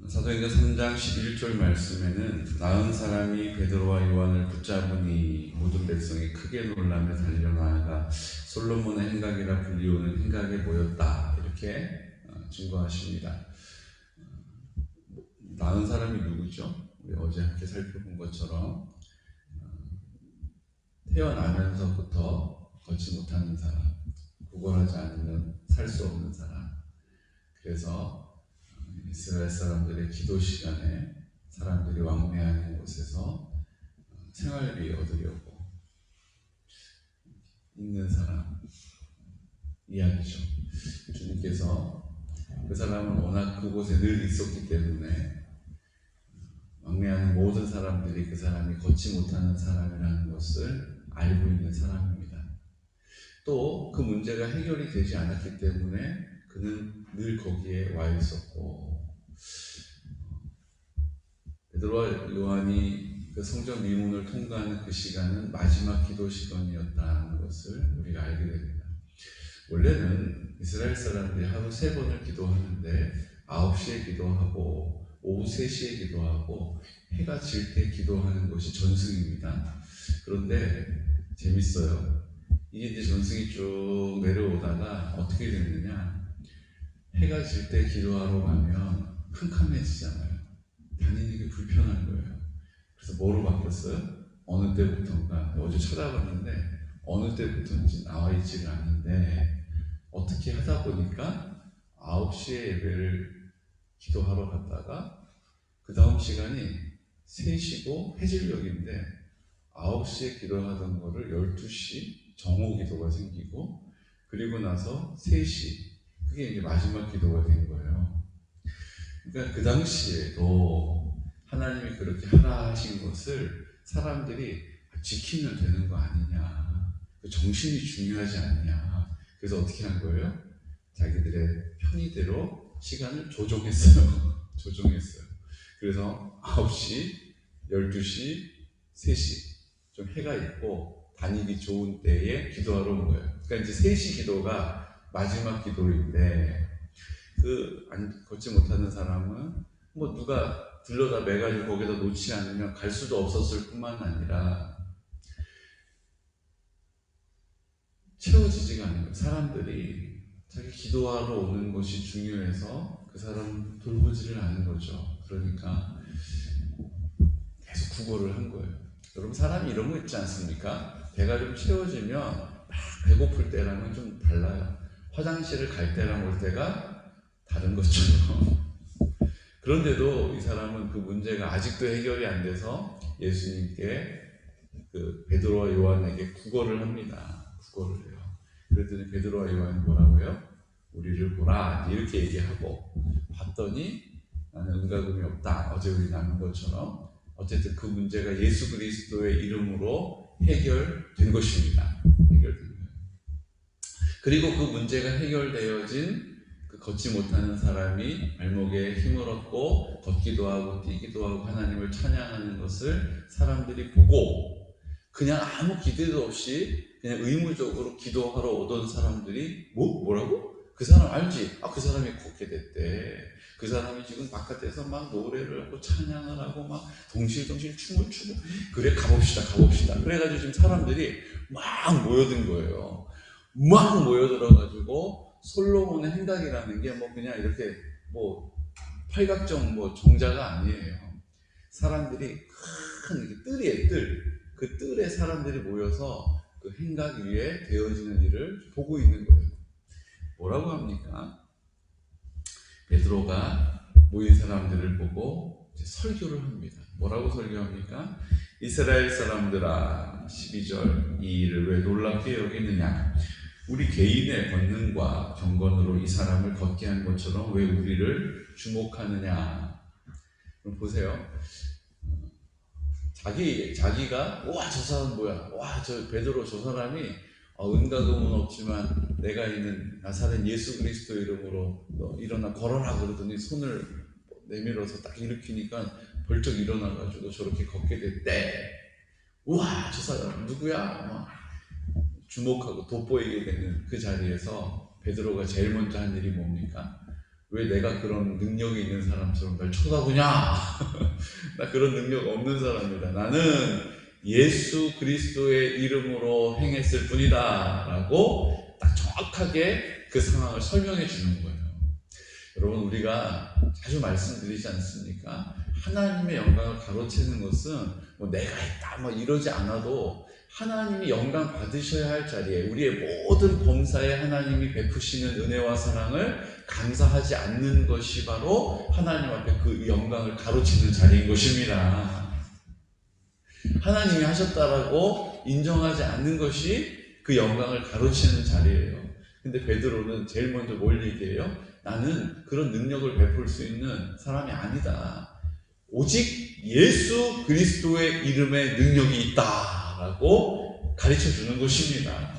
사도행전 3장 11절 말씀에는 나은 사람이 베드로와 요한을 붙잡으니 모든 백성이 크게 놀라며 달려나가 솔로몬의 행각이라 불리우는 행각에 모였다, 이렇게 증거하십니다. 나은 사람이 누구죠? 우리 어제 함께 살펴본 것처럼 태어나면서부터 걷지 못하는 사람, 구걸하지 않으면 살 수 없는 사람. 그래서 이스라엘 사람들의 기도 시간에 사람들이 왕래하는 곳에서 생활비 얻으려고 있는 사람 이야기죠. 주님께서 그 사람은 워낙 그곳에 늘 있었기 때문에 왕래하는 모든 사람들이 그 사람이 걷지 못하는 사람이라는 것을 알고 있는 사람입니다. 또 그 문제가 해결이 되지 않았기 때문에 그는 늘 거기에 와 있었고, 베드로와 요한이 그 성전 미문을 통과하는 그 시간은 마지막 기도 시간이었다는 것을 우리가 알게 됩니다. 원래는 이스라엘 사람들이 하루 3번을 기도하는데 9시에 기도하고 오후 3시에 기도하고 해가 질 때 기도하는 것이 전승입니다. 그런데 재밌어요. 이게 이제 전승이 쭉 내려오다가 어떻게 됐느냐, 해가 질 때 기도하러 가면 캄캄해지잖아요. 다니는 게 불편한 거예요. 그래서 뭐로 바뀌었어요? 어느 때부터인가, 어제 찾아봤는데 어느 때부터인지 나와 있지가 않는데, 어떻게 하다 보니까 9시에 예배를 기도하러 갔다가 그 다음 시간이 3시고 해질녘인데 9시에 기도하던 거를 12시 정오 기도가 생기고, 그리고 나서 3시, 그게 이제 마지막 기도가 된 거예요. 그러니까 그 당시에도 하나님이 그렇게 하라 하신 것을 사람들이 지키면 되는 거 아니냐, 그 정신이 중요하지 않냐, 그래서 어떻게 한 거예요? 자기들의 편의대로 시간을 조정했어요. 조정했어요. 그래서 9시, 12시, 3시, 좀 해가 있고 다니기 좋은 때에 기도하러 온 거예요. 그러니까 이제 3시 기도가 마지막 기도인데, 걷지 못하는 사람은 뭐 누가 들러다 매가지고 거기다 놓지 않으면 갈 수도 없었을 뿐만 아니라 채워지지가 않는 거예요. 사람들이 자기 기도하러 오는 것이 중요해서 그 사람 돌보지를 않은 거죠. 그러니까 계속 구걸을 한 거예요. 여러분, 사람이 이런 거 있지 않습니까? 배가 좀 채워지면 막 배고플 때랑은 좀 달라요. 화장실을 갈 때랑 올 때가 다른 것처럼. 그런데도 이 사람은 그 문제가 아직도 해결이 안 돼서 예수님께 그 베드로와 요한에게 구걸을 합니다. 구걸을 해요. 그랬더니 베드로와 요한이 뭐라고 해요? 우리를 보라, 이렇게 얘기하고, 봤더니 나는 은과금이 없다. 어제 우리 나눈 것처럼 어쨌든 그 문제가 예수 그리스도의 이름으로 해결된 것입니다. 해결된 거예요. 그리고 그 문제가 해결되어진 그 걷지 못하는 사람이 발목에 힘을 얻고 걷기도 하고 뛰기도 하고 하나님을 찬양하는 것을 사람들이 보고, 그냥 아무 기대도 없이 그냥 의무적으로 기도하러 오던 사람들이 뭐라고? 그 사람 알지? 그 사람이 걷게 됐대. 그 사람이 지금 바깥에서 막 노래를 하고 찬양을 하고 막 동실동실 춤을 추고, 그래 가봅시다. 그래가지고 지금 사람들이 막 모여든 거예요. 막 모여들어가지고 솔로몬의 행각이라는 게 뭐 그냥 이렇게 뭐 팔각정 뭐 정자가 아니에요. 사람들이 큰 뜰이에요. 그 뜰에 사람들이 모여서 그 행각 위에 되어지는 일을 보고 있는 거예요. 뭐라고 합니까? 베드로가 모인 사람들을 보고 설교를 합니다. 뭐라고 설교합니까? 이스라엘 사람들아, 12절, 이 일을 왜 놀랍게 여기느냐? 우리 개인의 권능과 경건으로 이 사람을 걷게 한 것처럼 왜 우리를 주목하느냐? 그럼 보세요. 자기가 와, 저 사람 뭐야? 와, 저 베드로 저 사람이 은과금은 없지만 내가 있는 나사렛 예수 그리스도 이름으로 너 일어나 걸어라 그러더니 손을 내밀어서 딱 일으키니까 벌쩍 일어나가지고 저렇게 걷게 됐대. 와, 저 사람 누구야? 막 주목하고 돋보이게 되는 그 자리에서 베드로가 제일 먼저 한 일이 뭡니까? 왜 내가 그런 능력이 있는 사람처럼 날 쳐다보냐? 나 그런 능력 없는 사람이다. 나는 예수 그리스도의 이름으로 행했을 뿐이다 라고 딱 정확하게 그 상황을 설명해 주는 거예요. 여러분, 우리가 자주 말씀드리지 않습니까? 하나님의 영광을 가로채는 것은 뭐 내가 했다 뭐 이러지 않아도 하나님이 영광 받으셔야 할 자리에 우리의 모든 범사에 하나님이 베푸시는 은혜와 사랑을 감사하지 않는 것이 바로 하나님 앞에 그 영광을 가로채는 자리인 것입니다. 하나님이 하셨다라고 인정하지 않는 것이 그 영광을 가로채는 자리예요. 근데 베드로는 제일 먼저 뭘 얘기해요? 나는 그런 능력을 베풀 수 있는 사람이 아니다. 오직 예수 그리스도의 이름에 능력이 있다라고 가르쳐 주는 것입니다.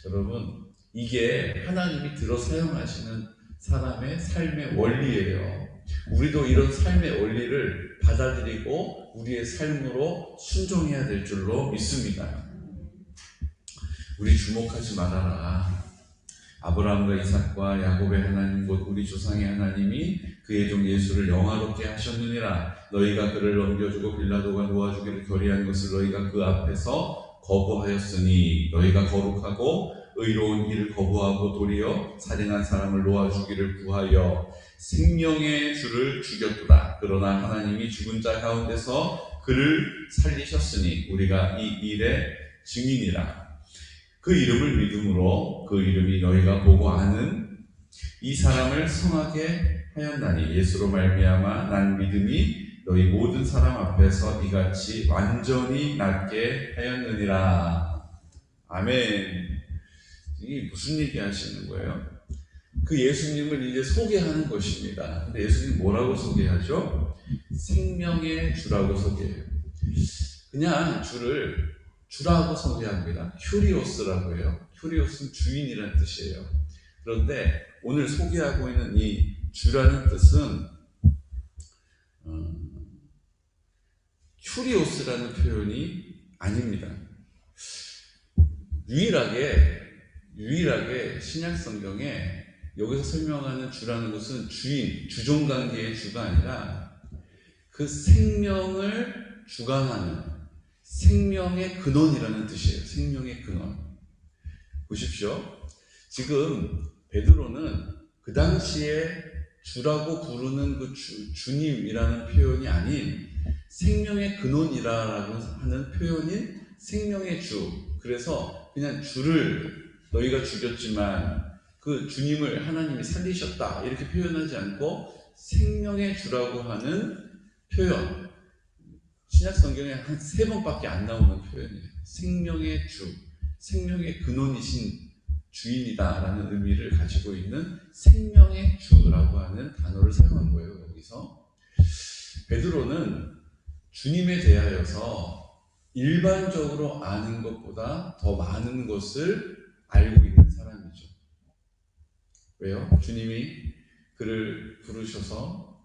여러분, 이게 하나님이 들어 사용하시는 사람의 삶의 원리예요. 우리도 이런 삶의 원리를 받아들이고 우리의 삶으로 순종해야 될 줄로 믿습니다. 우리 주목하지 말아라. 아브라함과 이삭과 야곱의 하나님 곧 우리 조상의 하나님이 그의 종 예수를 영화롭게 하셨느니라. 너희가 그를 넘겨주고 빌라도가 놓아주기를 결의한 것을 너희가 그 앞에서 거부하였으니 너희가 거룩하고 의로운 일을 거부하고 도리어 살인한 사람을 놓아주기를 구하여 생명의 주를 죽였도다. 그러나 하나님이 죽은 자 가운데서 그를 살리셨으니 우리가 이 일의 증인이라. 그 이름을 믿음으로 그 이름이 너희가 보고 아는 이 사람을 성하게 하였나니 예수로 말미암아 난 믿음이 너희 모든 사람 앞에서 이같이 완전히 낫게 하였느니라. 아멘. 이게 무슨 얘기 하시는 거예요? 그 예수님을 이제 소개하는 것입니다. 근데 예수님 뭐라고 소개하죠? 생명의 주라고 소개해요. 그냥 주라고 소개합니다. 휴리오스라고 해요. 휴리오스는 주인이라는 뜻이에요. 그런데 오늘 소개하고 있는 이 주라는 뜻은 휴리오스라는 표현이 아닙니다. 유일하게 신약 성경에 여기서 설명하는 주라는 것은 주인, 주종관계의 주가 아니라 그 생명을 주관하는 생명의 근원이라는 뜻이에요. 생명의 근원. 보십시오. 지금 베드로는 그 당시에 주라고 부르는 그 주님이라는 표현이 아닌 생명의 근원이라고 하는 표현인 생명의 주. 그래서 그냥 주를 너희가 죽였지만 그 주님을 하나님이 살리셨다 이렇게 표현하지 않고 생명의 주라고 하는 표현. 신약 성경에 한 3번밖에 안 나오는 표현이에요. 생명의 주, 생명의 근원이신 주인이다라는 의미를 가지고 있는 생명의 주라고 하는 단어를 사용한 거예요. 여기서 베드로는 주님에 대하여서 일반적으로 아는 것보다 더 많은 것을 알고 있는 사람이죠. 왜요? 주님이 그를 부르셔서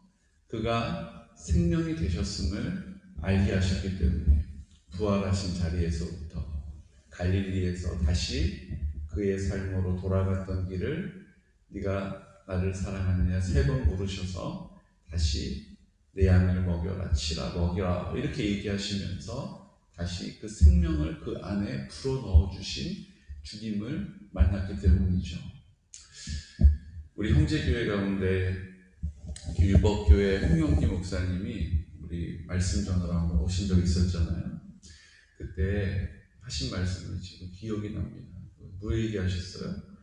그가 생명이 되셨음을 알게 하셨기 때문에 부활하신 자리에서부터 갈릴리에서 다시 그의 삶으로 돌아갔던 길을 네가 나를 사랑하느냐 3번 물으셔서 다시 내 양을 먹여라, 치라, 먹여라 이렇게 얘기하시면서 다시 그 생명을 그 안에 풀어넣어 주신 주님을 만났기 때문이죠. 우리 형제교회 가운데 율법교회 홍영기 목사님이 우리 말씀 전하러 한번 오신 적 있었잖아요. 그때 하신 말씀이 지금 기억이 납니다. 뭐 얘기하셨어요?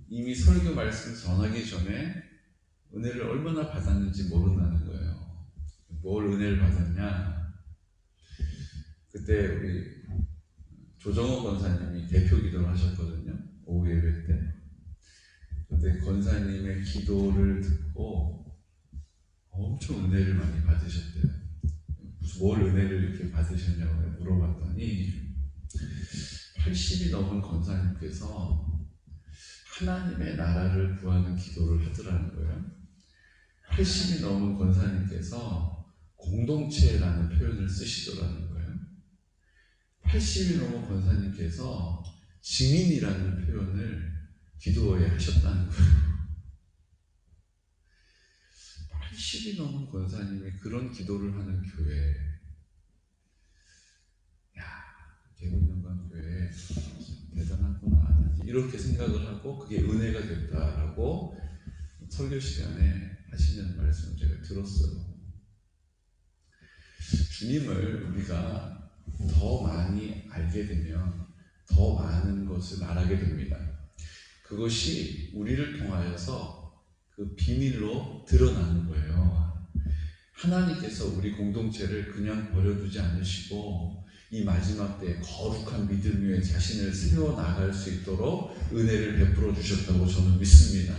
이미 설교 말씀 전하기 전에 은혜를 얼마나 받았는지 모른다는 거예요. 뭘 은혜를 받았냐? 그때 우리 조정호 권사님이 대표 기도를 하셨거든요. 오후 예배 때. 근데 권사님의 기도를 듣고 엄청 은혜를 많이 받으셨대요. 무슨 뭘 은혜를 이렇게 받으셨냐고 물어봤더니 80이 넘은 권사님께서 하나님의 나라를 구하는 기도를 하더라는 거예요. 80이 넘은 권사님께서 공동체라는 표현을 쓰시더라는 거예요. 80이 넘은 권사님께서 증인이라는 표현을 기도에 하셨다는 거예요. 80이 넘은 권사님이 그런 기도를 하는 교회, 야, 개군영광교회 대단하구나 이렇게 생각을 하고 그게 은혜가 됐다라고 설교 시간에 하시는 말씀을 제가 들었어요. 주님을 우리가 더 많이 알게 되면 더 많은 것을 말하게 됩니다. 그것이 우리를 통하여서 그 비밀로 드러나는 거예요. 하나님께서 우리 공동체를 그냥 버려두지 않으시고 이 마지막 때에 거룩한 믿음 위에 자신을 세워나갈 수 있도록 은혜를 베풀어 주셨다고 저는 믿습니다.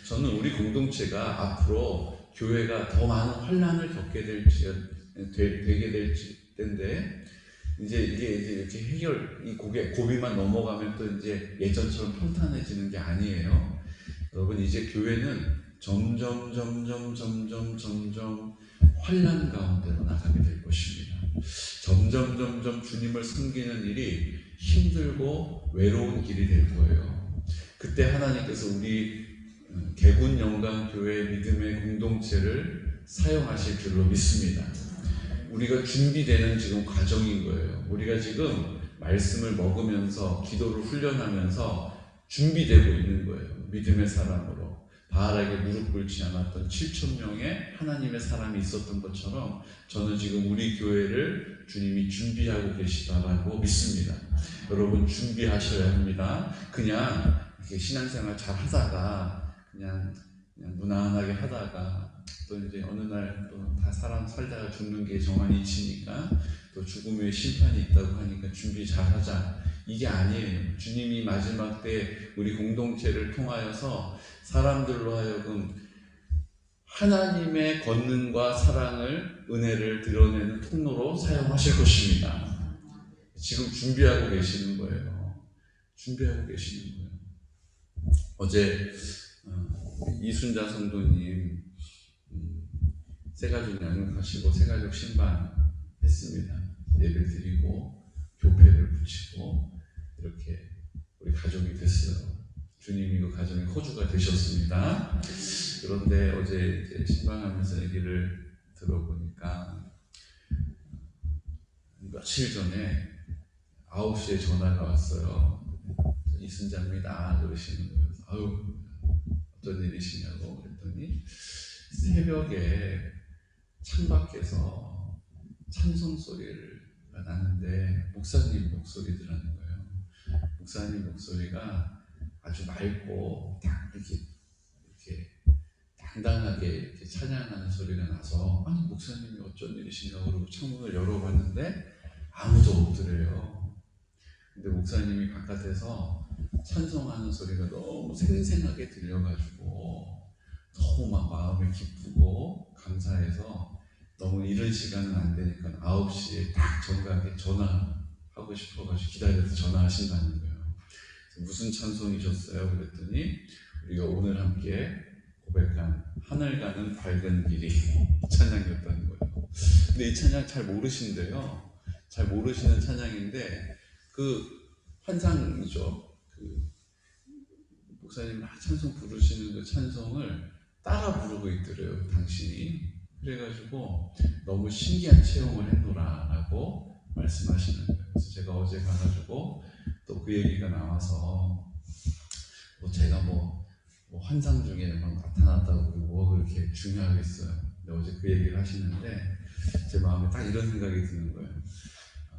저는 우리 공동체가 앞으로 교회가 더 많은 환난을 겪게 되게 될 때인데 이제 이게 이렇게 이 고비만 넘어가면 또 이제 예전처럼 평탄해지는 게 아니에요. 여러분 이제 교회는 점점 환난 가운데로 나가게 될 것입니다. 점점 주님을 섬기는 일이 힘들고 외로운 길이 될 거예요. 그때 하나님께서 우리 개군영광교회 믿음의 공동체를 사용하실 줄로 믿습니다. 우리가 준비되는 지금 과정인 거예요. 우리가 지금 말씀을 먹으면서 기도를 훈련하면서 준비되고 있는 거예요. 믿음의 사람으로 바알에게 무릎 꿇지 않았던 7,000명의 하나님의 사람이 있었던 것처럼 저는 지금 우리 교회를 주님이 준비하고 계시다고 믿습니다. 여러분 준비하셔야 합니다. 그냥 이렇게 신앙생활 잘 하다가 그냥 무난하게 하다가 또 이제 어느 날 또 다 사람 살다가 죽는 게 정한 이치니까 또 죽음의 심판이 있다고 하니까 준비 잘 하자. 이게 아니에요. 주님이 마지막 때 우리 공동체를 통하여서 사람들로 하여금 하나님의 권능과 사랑을, 은혜를 드러내는 통로로 사용하실 것입니다. 지금 준비하고 계시는 거예요. 준비하고 계시는 거예요. 어제 이순자 성도님 새가족 양육하시고 새가족 신방 했습니다. 예배 드리고 교패를 붙이고 이렇게 우리 가족이 됐어요. 주님이 그 가정의 호주가 되셨습니다. 그런데 어제 이제 신방하면서 얘기를 들어보니까 며칠 전에 9시에 전화가 왔어요. 이순자입니다. 그러시는 거예요. 아유, 어떤 일이시냐고 그랬더니 새벽에 창밖에서 찬송 소리가 나는데 목사님 목소리들하는 거예요. 목사님 목소리가 아주 맑고 딱 이렇게 당당하게 이렇게 찬양하는 소리가 나서 아니 목사님이 어쩐 일이신가 그러고 창문을 열어봤는데 아무도 없더래요. 근데 목사님이 바깥에서 찬송하는 소리가 너무 생생하게 들려가지고 너무 막 마음이 기쁘고 감사해서 너무 이른 시간은 안 되니까 9시에 딱 정각에 전화하고 싶어가지고 기다려서 전화하신다는 거예요. 무슨 찬송이셨어요? 그랬더니 우리가 오늘 함께 고백한 하늘 가는 밝은 길이 찬양이었다는 거예요. 근데 이 찬양 잘 모르신대요. 잘 모르시는 찬양인데 그 환상이죠. 그 목사님 찬송 부르시는 그 찬송을 따라 부르고 있더래요. 당신이. 그래가지고 너무 신기한 체험을 했노라라고 말씀하시는 거예요. 그래서 제가 어제 가가지고 또 그 얘기가 나와서 제가 환상 중에 막 나타났다고 뭐 그렇게 중요하겠어요. 근데 어제 그 얘기를 하시는데 제 마음에 딱 이런 생각이 드는 거예요.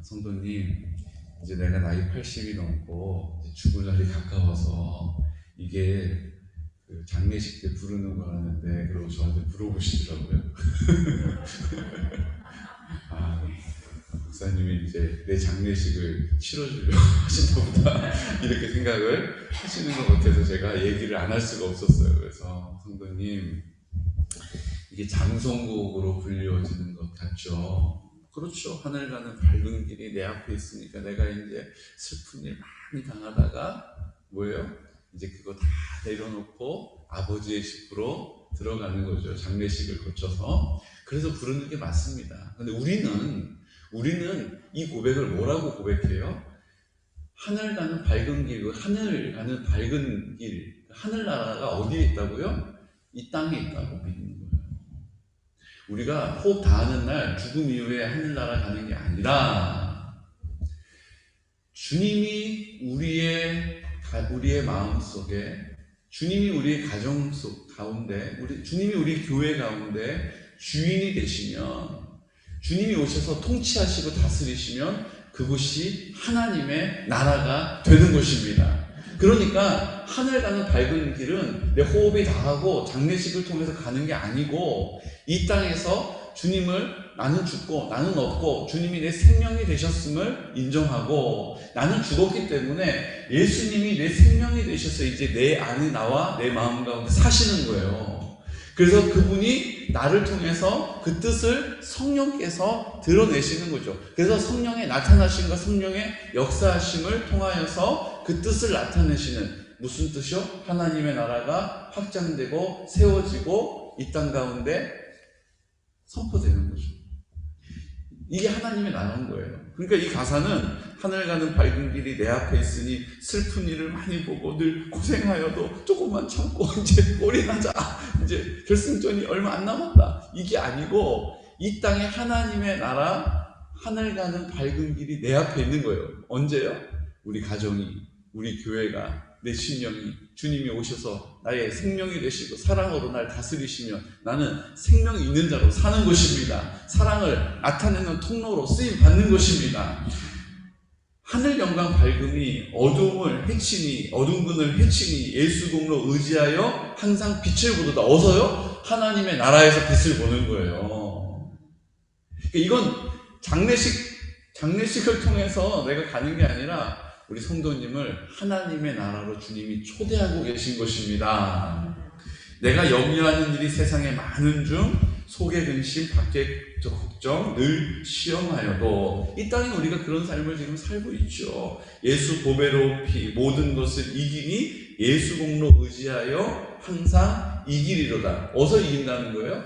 성도님, 이제 내가 나이 80이 넘고 이제 죽을 날이 가까워서 이게 그 장례식 때 부르는 거라는데 그러고 저한테 물어보시더라고요. 목사님이 이제 내 장례식을 치러주려고 하신다 보다 이렇게 생각을 하시는 것 같아서 제가 얘기를 안 할 수가 없었어요. 그래서 성도님, 이게 장송곡으로 불리워지는 것 같죠? 그렇죠. 하늘 가는 밝은 길이 내 앞에 있으니까 내가 이제 슬픈 일 많이 당하다가 뭐예요? 이제 그거 다 내려놓고 아버지의 집으로 들어가는 거죠. 장례식을 거쳐서. 그래서 부르는 게 맞습니다. 근데 우리는 이 고백을 뭐라고 고백해요? 하늘 가는 밝은 길, 하늘 가는 밝은 길, 하늘나라가 어디에 있다고요? 이 땅에 있다고 믿는 거예요. 우리가 호흡 다하는 날 죽음 이후에 하늘나라 가는 게 아니라 주님이 우리의 마음 속에, 주님이 우리의 가정 속 가운데, 주님이 우리 교회 가운데 주인이 되시면, 주님이 오셔서 통치하시고 다스리시면 그곳이 하나님의 나라가 되는 것입니다. 그러니까 하늘 가는 밝은 길은 내 호흡이 다하고 장례식을 통해서 가는 게 아니고, 이 땅에서 주님을 나는 죽고 나는 없고 주님이 내 생명이 되셨음을 인정하고, 나는 죽었기 때문에 예수님이 내 생명이 되셔서 이제 내 안에 나와 내 마음 가운데 사시는 거예요. 그래서 그분이 나를 통해서 그 뜻을 성령께서 드러내시는 거죠. 그래서 성령의 나타나심과 성령의 역사하심을 통하여서 그 뜻을 나타내시는, 무슨 뜻이요? 하나님의 나라가 확장되고 세워지고 이 땅 가운데 선포되는 거죠. 이게 하나님의 나라인 거예요. 그러니까 이 가사는 하늘 가는 밝은 길이 내 앞에 있으니 슬픈 일을 많이 보고 늘 고생하여도 조금만 참고 이제 올인하자, 이제 결승전이 얼마 안 남았다, 이게 아니고 이 땅에 하나님의 나라, 하늘 가는 밝은 길이 내 앞에 있는 거예요. 언제요? 우리 가정이, 우리 교회가, 내 심령이 주님이 오셔서 나의 생명이 되시고 사랑으로 날 다스리시면 나는 생명이 있는 자로 사는 것입니다. 사랑을 나타내는 통로로 쓰임 받는 것입니다. 하늘 영광 밝음이 어두움을 해치니, 어둠군을 해치니 예수 공로 의지하여 항상 빛을 보도다. 어서요? 하나님의 나라에서 빛을 보는 거예요. 이건 장례식을 통해서 내가 가는 게 아니라 우리 성도님을 하나님의 나라로 주님이 초대하고 계신 것입니다. 내가 염려하는 일이 세상에 많은 중 속의 근심, 밖의 걱정 늘 시험하여도, 이 땅에 우리가 그런 삶을 지금 살고 있죠. 예수 보배로운 피 모든 것을 이기니 예수 공로 의지하여 항상 이기리로다. 어서 이긴다는 거예요?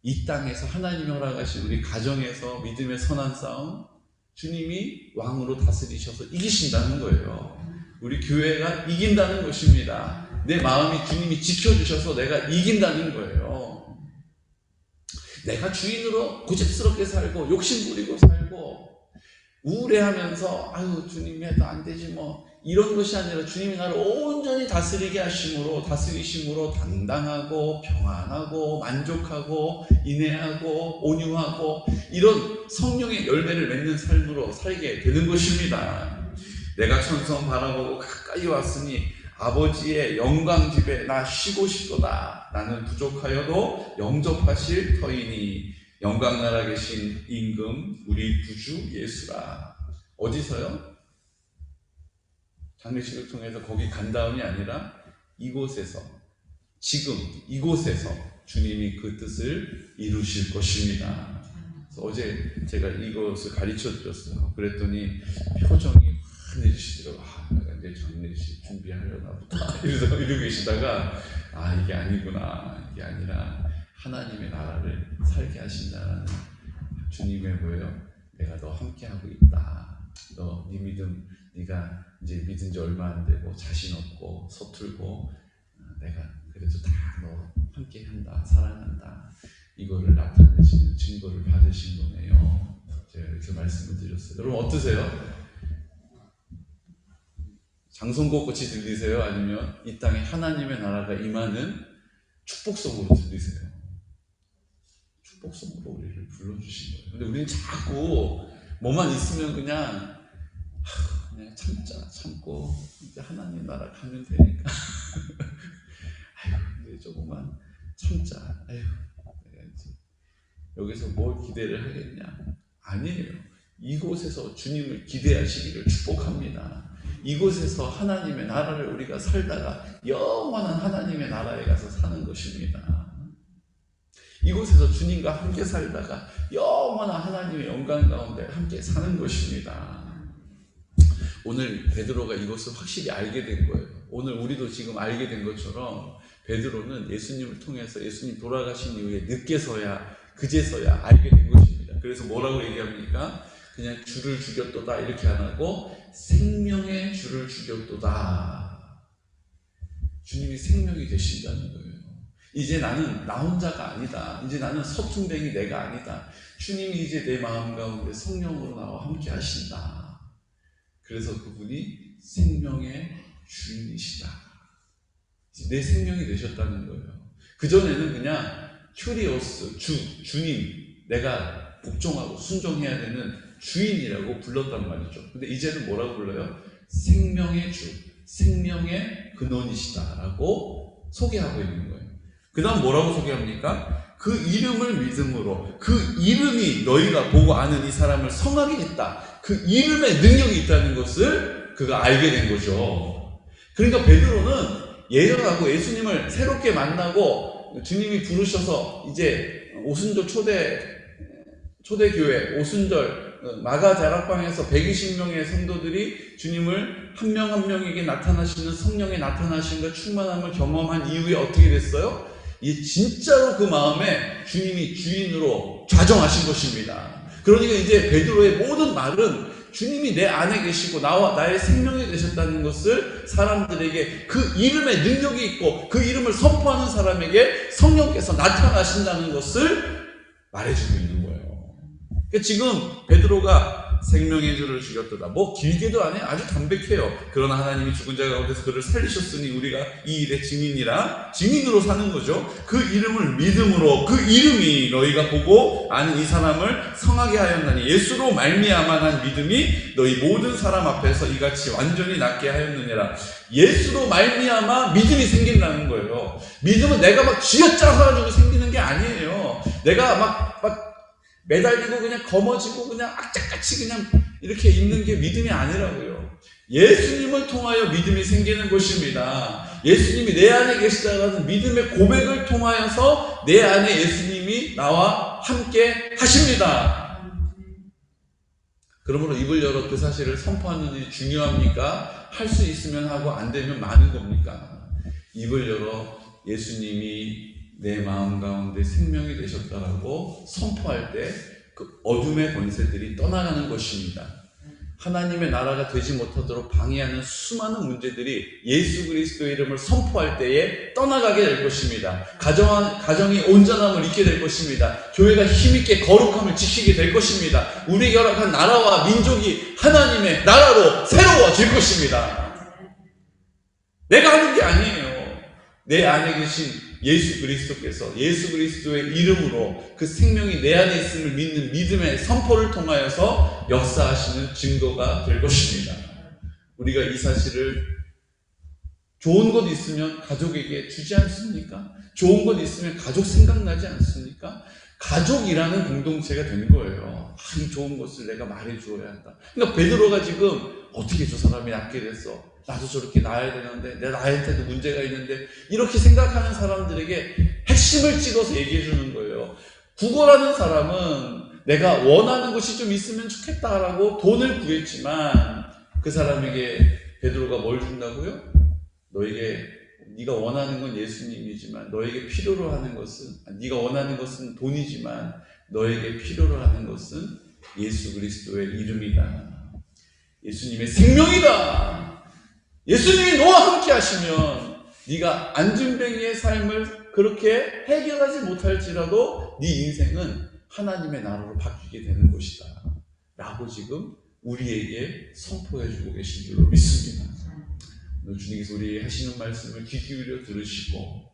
이 땅에서 하나님이 허락하신 우리 가정에서 믿음의 선한 싸움, 주님이 왕으로 다스리셔서 이기신다는 거예요. 우리 교회가 이긴다는 것입니다. 내 마음이 주님이 지켜주셔서 내가 이긴다는 거예요. 내가 주인으로 고집스럽게 살고 욕심부리고 살고 우울해하면서 아유 주님이 해도 안 되지 뭐, 이런 것이 아니라 주님이 나를 온전히 다스리게 다스리심으로 당당하고 평안하고 만족하고 인내하고 온유하고 이런 성령의 열매를 맺는 삶으로 살게 되는 것입니다. 내가 천성 바라보고 가까이 왔으니 아버지의 영광 집에 나 쉬고 싶도다. 나는 부족하여도 영접하실 터이니 영광 나라 계신 임금 우리 구주 예수라. 어디서요? 장례식을 통해서 거기 간 다음이 아니라 이곳에서, 지금 이곳에서 주님이 그 뜻을 이루실 것입니다. 그래서 어제 제가 이것을 가르쳐 드렸어요. 그랬더니 표정이 환해지시더라고요. 내가 이제 장례식 준비하려나 보다 이러고 계시다가 이게 아니구나, 이게 아니라 하나님의 나라를 살게 하신다는 주님의 뭐예요? 내가 너 함께하고 있다. 너 네 믿음, 네가 이제 믿은 지 얼마 안 되고 자신 없고 서툴고 내가 그래도 다 너 함께 한다, 사랑한다, 이거를 나타내시는 증거를 받으신 거네요. 제가 이렇게 말씀을 드렸어요. 여러분 어떠세요? 장송꽃이 들리세요? 아니면 이 땅에 하나님의 나라가 임하는 축복성으로 들리세요? 축복성으로 우리를 불러주신 거예요. 근데 우리는 자꾸 뭐만 있으면 그냥 참고 이제 하나님 나라 가면 되니까 아유 이제 조금만 참자. 아유 내가 이제 여기서 뭘 기대를 하겠냐? 아니에요. 이곳에서 주님을 기대하시기를 축복합니다. 이곳에서 하나님의 나라를 우리가 살다가 영원한 하나님의 나라에 가서 사는 것입니다. 이곳에서 주님과 함께 살다가 영원한 하나님의 영광 가운데 함께 사는 것입니다. 오늘 베드로가 이것을 확실히 알게 된 거예요. 오늘 우리도 지금 알게 된 것처럼 베드로는 예수님을 통해서 예수님 돌아가신 이후에 늦게서야 그제서야 알게 된 것입니다. 그래서 뭐라고 얘기합니까? 그냥 주를 죽였도다 이렇게 안 하고 생명의 주를 죽였도다. 주님이 생명이 되신다는 거예요. 이제 나는 나 혼자가 아니다. 이제 나는 서툰뱅이 내가 아니다. 주님이 이제 내 마음 가운데 성령으로 나와 함께 하신다. 그래서 그분이 생명의 주인이시다. 내 생명이 되셨다는 거예요. 그전에는 그냥 큐리오스, 주님, 내가 복종하고 순종해야 되는 주인이라고 불렀단 말이죠. 근데 이제는 뭐라고 불러요? 생명의 주, 생명의 근원이시다라고 소개하고 있는 거예요. 그 다음 뭐라고 소개합니까? 그 이름을 믿음으로, 그 이름이 너희가 보고 아는 이 사람을 성하게 했다. 그 이름에 능력이 있다는 것을 그가 알게 된 거죠. 그러니까 베드로는 예전하고 예수님을 새롭게 만나고 주님이 부르셔서 이제 오순절 초대교회, 오순절 마가 다락방에서 120명의 성도들이 주님을 한 명 한 명에게 나타나시는 성령의 나타나심과 충만함을 경험한 이후에 어떻게 됐어요? 이 진짜로 그 마음에 주님이 주인으로 좌정하신 것입니다. 그러니까 이제 베드로의 모든 말은 주님이 내 안에 계시고 나와 나의 생명이 되셨다는 것을 사람들에게 그 이름에 능력이 있고 그 이름을 선포하는 사람에게 성령께서 나타나신다는 것을 말해주고 있는 거예요. 그러니까 지금 베드로가 생명의 주를 죽였도다. 뭐 길게도 안 해. 아주 담백해요. 그러나 하나님이 죽은 자 가운데서 그를 살리셨으니 우리가 이 일의 증인으로 사는 거죠. 그 이름을 믿음으로 그 이름이 너희가 보고 아는 이 사람을 성하게 하였나니 예수로 말미암아 난 믿음이 너희 모든 사람 앞에서 이같이 완전히 낫게 하였느니라. 예수로 말미암아 믿음이 생긴다는 거예요. 믿음은 내가 막 쥐어짜서 가지고 생기는 게 아니에요. 내가 막 매달리고 그냥 거머쥐고 그냥 악착같이 그냥 이렇게 있는 게 믿음이 아니라고요. 예수님을 통하여 믿음이 생기는 것입니다. 예수님이 내 안에 계시다라는 믿음의 고백을 통하여서 내 안에 예수님이 나와 함께 하십니다. 그러므로 입을 열어 그 사실을 선포하는 일이 중요합니까? 할 수 있으면 하고 안 되면 마는 겁니까? 입을 열어 예수님이 내 마음 가운데 생명이 되셨다라고 선포할 때 그 어둠의 권세들이 떠나가는 것입니다. 하나님의 나라가 되지 못하도록 방해하는 수많은 문제들이 예수 그리스도의 이름을 선포할 때에 떠나가게 될 것입니다. 가정이 온전함을 잊게 될 것입니다. 교회가 힘있게 거룩함을 지키게 될 것입니다. 우리 결합한 나라와 민족이 하나님의 나라로 새로워질 것입니다. 내가 하는 게 아니에요. 내 안에 계신 예수 그리스도께서 예수 그리스도의 이름으로 그 생명이 내 안에 있음을 믿는 믿음의 선포를 통하여서 역사하시는 증거가 될 것입니다. 우리가 이 사실을 좋은 것 있으면 가족에게 주지 않습니까? 좋은 것 있으면 가족 생각나지 않습니까? 가족이라는 공동체가 된 거예요. 이 좋은 것을 내가 말해주어야 한다. 그러니까 베드로가 지금 어떻게 저 사람이 낫게 됐어? 나도 저렇게 나아야 되는데 나한테도 문제가 있는데 이렇게 생각하는 사람들에게 핵심을 찍어서 얘기해 주는 거예요. 구걸하는 사람은 내가 원하는 것이 좀 있으면 좋겠다라고 돈을 구했지만 그 사람에게 베드로가 뭘 준다고요? 네가 원하는 건 예수님이지만 너에게 필요로 하는 것은 네가 원하는 것은 돈이지만 너에게 필요로 하는 것은 예수 그리스도의 이름이다. 예수님의 생명이다. 예수님이 너와 함께 하시면 네가 안진뱅이의 삶을 그렇게 해결하지 못할지라도 네 인생은 하나님의 나라로 바뀌게 되는 것이다 라고 지금 우리에게 선포해주고 계신 줄로 믿습니다. 오늘 주님께서 우리에게 하시는 말씀을 귀 기울여 들으시고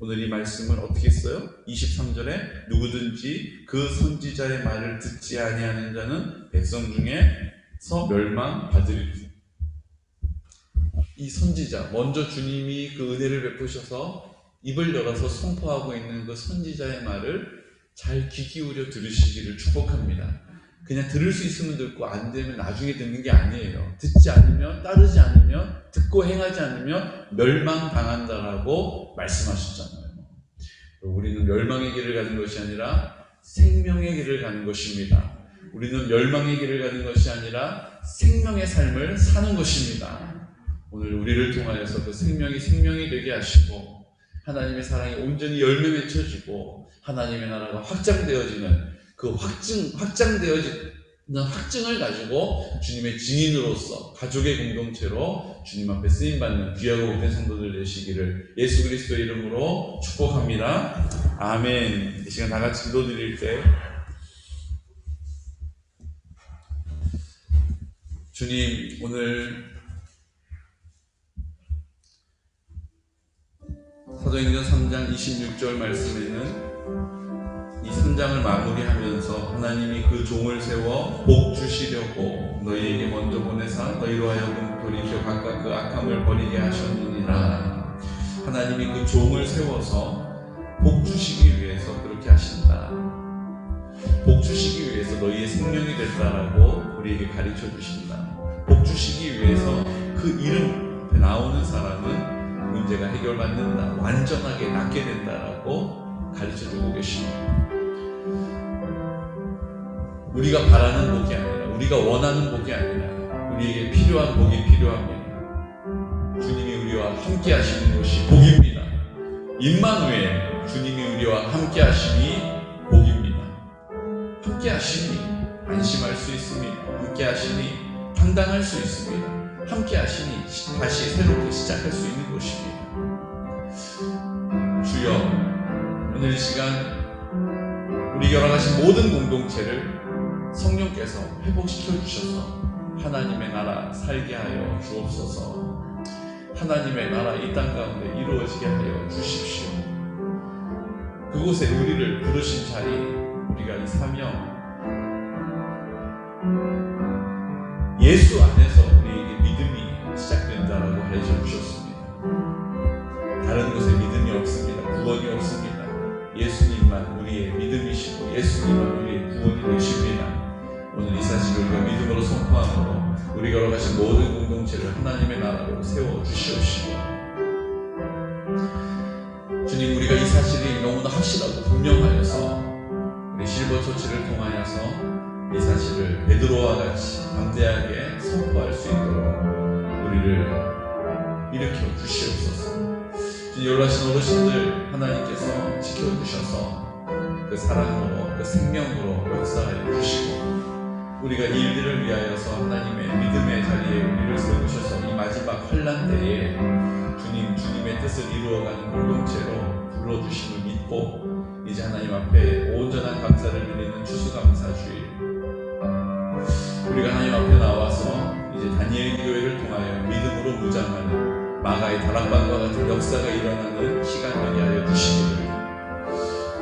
오늘 이 말씀을 어떻게 했어요? 23절에 누구든지 그 선지자의 말을 듣지 아니하는 자는 백성 중에서 멸망받으리라. 이 선지자, 먼저 주님이 그 은혜를 베푸셔서 입을 열어서 선포하고 있는 그 선지자의 말을 잘 귀 기울여 들으시기를 축복합니다. 그냥 들을 수 있으면 듣고 안 되면 나중에 듣는 게 아니에요. 듣지 않으면, 따르지 않으면, 듣고 행하지 않으면 멸망당한다라고 말씀하셨잖아요. 우리는 멸망의 길을 가는 것이 아니라 생명의 길을 가는 것입니다. 우리는 멸망의 길을 가는 것이 아니라 생명의 삶을 사는 것입니다. 오늘 우리를 통하여서 그 생명이 되게 하시고 하나님의 사랑이 온전히 열매 맺혀지고 하나님의 나라가 확장되어지는 그 확장되어지는 확증을 가지고 주님의 증인으로서 가족의 공동체로 주님 앞에 쓰임받는 귀하고 복된 성도들 되시기를 예수 그리스도의 이름으로 축복합니다. 아멘. 이 시간 다 같이 기도드릴 때 주님, 오늘 사도행전 3장 26절 말씀에는 이 3장을 마무리하면서 하나님이 그 종을 세워 복 주시려고 너희에게 먼저 보내사 너희로 하여금 돌이켜 각각 그 악함을 버리게 하셨느니라. 하나님이 그 종을 세워서 복 주시기 위해서 그렇게 하신다. 복 주시기 위해서 너희의 생명이 됐다라고 우리에게 가르쳐 주신다. 복 주시기 위해서 그 이름 앞에 나오는 사람은 문제가 해결받는다. 완전하게 낫게 된다라고 가르쳐주고 계십니다. 우리가 바라는 복이 아니라, 우리가 원하는 복이 아니라 우리에게 필요한 복이 필요합니다. 주님이 우리와 함께 하시는 것이 복입니다. 임마누엘, 주님이 우리와 함께 하심이 복입니다. 함께 하시니 안심할 수 있습니다. 함께 하시니 판단할 수 있습니다. 함께 하시니 다시 새롭게 시작할 수 있는 것입니다. 주여, 오늘 이 시간 우리 열어가신 모든 공동체를 성령께서 회복시켜 주셔서 하나님의 나라 살게 하여 주옵소서. 하나님의 나라 이 땅 가운데 이루어지게 하여 주십시오. 그곳에 우리를 부르신 자리, 우리가 이 사명 예수 안에서 우리에게 믿음이 시작된다라고 가르쳐 주셨습니다. 다른 곳에 믿음이 없습니다. 구원이 없습니다. 예수님만 우리의 믿음이시고 예수님만 우리의 구원이 되십니다. 오늘 이 사실을 우리가 믿음으로 선포함으로 우리 걸어가신 모든 공동체를 하나님의 나라로 세워주시옵시고, 주님, 우리가 이 사실이 너무나 확실하고 분명하여서 우리 실버처치를 통하여서 이 사실을 베드로와 같이 담대하게 선포할 수 있도록 우리를 일으켜 주시옵소서. 주님, 연락하신 어르신들 하나님께서 지켜주셔서 그 사랑으로 그 생명으로 역사하여 주시고, 우리가 이 일들을 위하여서 하나님의 믿음의 자리에 우리를 세우셔서 이 마지막 환난 때에 주님의 뜻을 이루어가는 공동체로 불러주심을 믿고 이제 하나님 앞에 온전한 감사를 드리는 추수감사주일, 우리가 하나님 앞에 나와서 이제 다니엘 교회를 통하여 믿음으로 무장하는 마가의 다락방과 같은 역사가 일어나는 시간 되게 하여 주시기를,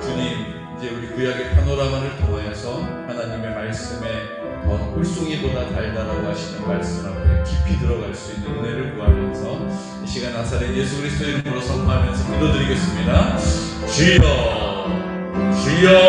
주님, 이제 우리 구약의 파노라마를 통하여서 하나님의 말씀에 더 꿀송이보다 달달하고 하시는 말씀 앞에 깊이 들어갈 수 있는 은혜를 구하면서 이 시간 나사렛 예수 그리스도의 이름으로 선포하면서 기도드리겠습니다. 주여, 주여.